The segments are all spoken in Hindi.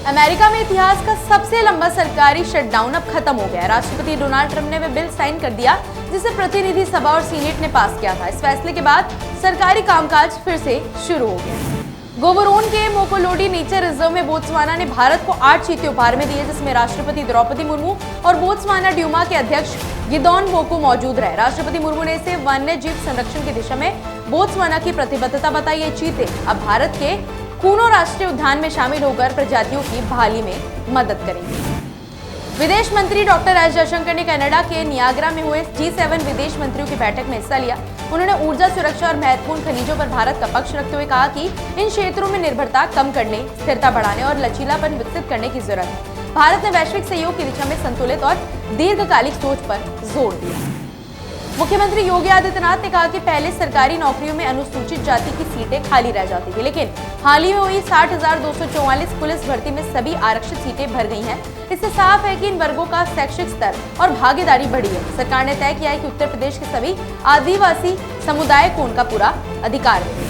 अमेरिका में इतिहास का सबसे लंबा सरकारी शटडाउन अब खत्म हो गया है। राष्ट्रपति डोनाल्ड ट्रंप ने वह बिल साइन कर दिया जिसे प्रतिनिधि सभा और सीनेट ने पास किया था। इस फैसले के बाद सरकारी कामकाज फिर से शुरू हो गया। गोबोरोन के मोकोलोडी नेचर रिजर्व में बोत्सवाना ने भारत को 8 चीते उपहार में दिए, जिसमें राष्ट्रपति द्रौपदी मुर्मू और बोत्सवाना ड्यूमा के अध्यक्ष गिदोन बोको मौजूद रहे। राष्ट्रपति मुर्मू ने इसे वन्य जीव संरक्षण की दिशा में बोत्सवाना की प्रतिबद्धता बताई। ये चीते अब भारत के कूनो राष्ट्रीय उद्यान में शामिल होकर प्रजातियों की बहाली में मदद करेंगे। विदेश मंत्री डॉक्टर एस जयशंकर ने कनाडा के नियाग्रा में हुए G7 विदेश मंत्रियों की बैठक में हिस्सा लिया। उन्होंने ऊर्जा सुरक्षा और महत्वपूर्ण खनिजों पर भारत का पक्ष रखते हुए कहा कि इन क्षेत्रों में निर्भरता कम करने, स्थिरता बढ़ाने और लचीलापन विकसित करने की जरूरत है। भारत ने वैश्विक सहयोग की दिशा में संतुलित और दीर्घकालिक सोच पर जोर दिया। मुख्यमंत्री योगी आदित्यनाथ ने कहा कि पहले सरकारी नौकरियों में अनुसूचित जाति की सीटें खाली रह जाती थी, लेकिन हाल ही में हुई 60,244 पुलिस भर्ती में सभी आरक्षित सीटें भर गई हैं। इससे साफ है कि इन वर्गों का शैक्षिक स्तर और भागीदारी बढ़ी है। सरकार ने तय किया है कि उत्तर प्रदेश के सभी आदिवासी समुदाय को उनका पूरा अधिकार है।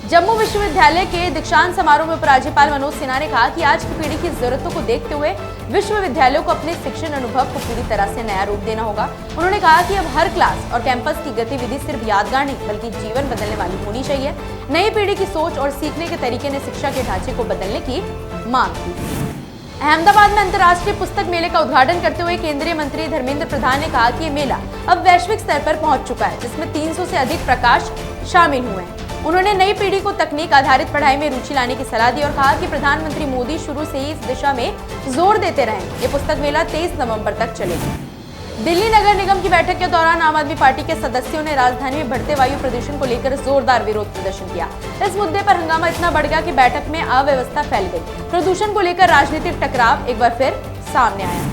जम्मू विश्वविद्यालय के दीक्षांत समारोह में उपराज्यपाल मनोज सिन्हा ने कहा कि आज की पीढ़ी की जरूरतों को देखते हुए विश्वविद्यालयों को अपने शिक्षण अनुभव को पूरी तरह से नया रूप देना होगा। उन्होंने कहा कि अब हर क्लास और कैंपस की गतिविधि सिर्फ यादगार नहीं बल्कि जीवन बदलने वाली होनी चाहिए। नई पीढ़ी की सोच और सीखने के तरीके ने शिक्षा के ढांचे को बदलने की मांग की। अहमदाबाद में अंतर्राष्ट्रीय पुस्तक मेले का उद्घाटन करते हुए केंद्रीय मंत्री धर्मेंद्र प्रधान ने कहा कि ये मेला अब वैश्विक स्तर पर पहुंच चुका है, जिसमें 300 से अधिक प्रकाश शामिल हुए हैं। उन्होंने नई पीढ़ी को तकनीक आधारित पढ़ाई में रुचि लाने की सलाह दी और कहा कि प्रधानमंत्री मोदी शुरू से ही इस दिशा में जोर देते रहे। ये पुस्तक मेला 23 नवंबर तक चलेगा। दिल्ली नगर निगम की बैठक के दौरान आम आदमी पार्टी के सदस्यों ने राजधानी में बढ़ते वायु प्रदूषण को लेकर जोरदार विरोध प्रदर्शन किया। इस मुद्दे पर हंगामा इतना बढ़ गया कि बैठक में अव्यवस्था फैल गई। प्रदूषण को लेकर राजनीतिक टकराव एक बार फिर सामने आया।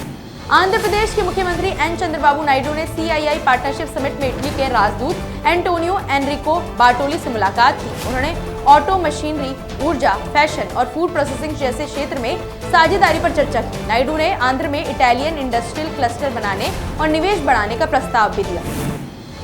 आंध्र प्रदेश के मुख्यमंत्री एन चंद्रबाबू नायडू ने CII पार्टनरशिप समिट में इटली के राजदूत एंटोनियो एनरिको बार्टोली से मुलाकात की। उन्होंने ऑटो, मशीनरी, ऊर्जा, फैशन और फूड प्रोसेसिंग जैसे क्षेत्र में साझेदारी पर चर्चा की। नायडू ने आंध्र में इटालियन इंडस्ट्रियल क्लस्टर बनाने और निवेश बढ़ाने का प्रस्ताव भी दिया।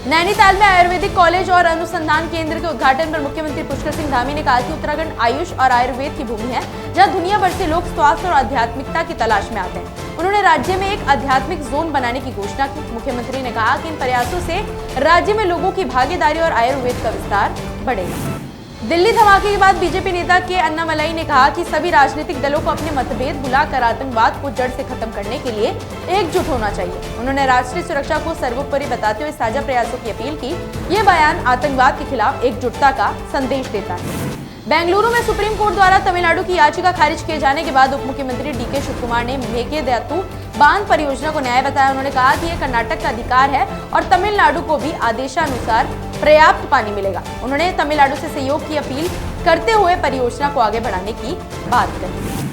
नैनीताल में आयुर्वेदिक कॉलेज और अनुसंधान केंद्र के उद्घाटन पर मुख्यमंत्री पुष्कर सिंह धामी ने कहा कि उत्तराखंड आयुष और आयुर्वेद की भूमि है, जहां दुनिया भर से लोग स्वास्थ्य और आध्यात्मिकता की तलाश में आते हैं। उन्होंने राज्य में एक आध्यात्मिक जोन बनाने की घोषणा की। मुख्यमंत्री ने कहा कि इन प्रयासों से राज्य में लोगों की भागीदारी और आयुर्वेद का विस्तार बढ़ेगा। दिल्ली धमाके के बाद बीजेपी नेता के अन्नामलाई ने कहा कि सभी राजनीतिक दलों को अपने मतभेद भुलाकर आतंकवाद को जड़ से खत्म करने के लिए एकजुट होना चाहिए। उन्होंने राष्ट्रीय सुरक्षा को सर्वोपरि बताते हुए साझा प्रयासों की अपील की। ये बयान आतंकवाद के खिलाफ एकजुटता का संदेश देता है। बेंगलुरु में सुप्रीम कोर्ट द्वारा तमिलनाडु की याचिका खारिज किए जाने के बाद उप मुख्यमंत्री DK शिवकुमार ने मेकेदातु बांध परियोजना को न्याय बताया। उन्होंने कहा कि यह कर्नाटक का अधिकार है और तमिलनाडु को भी आदेशानुसार पर्याप्त पानी मिलेगा। उन्होंने तमिलनाडु से सहयोग की अपील करते हुए परियोजना को आगे बढ़ाने की बात कही।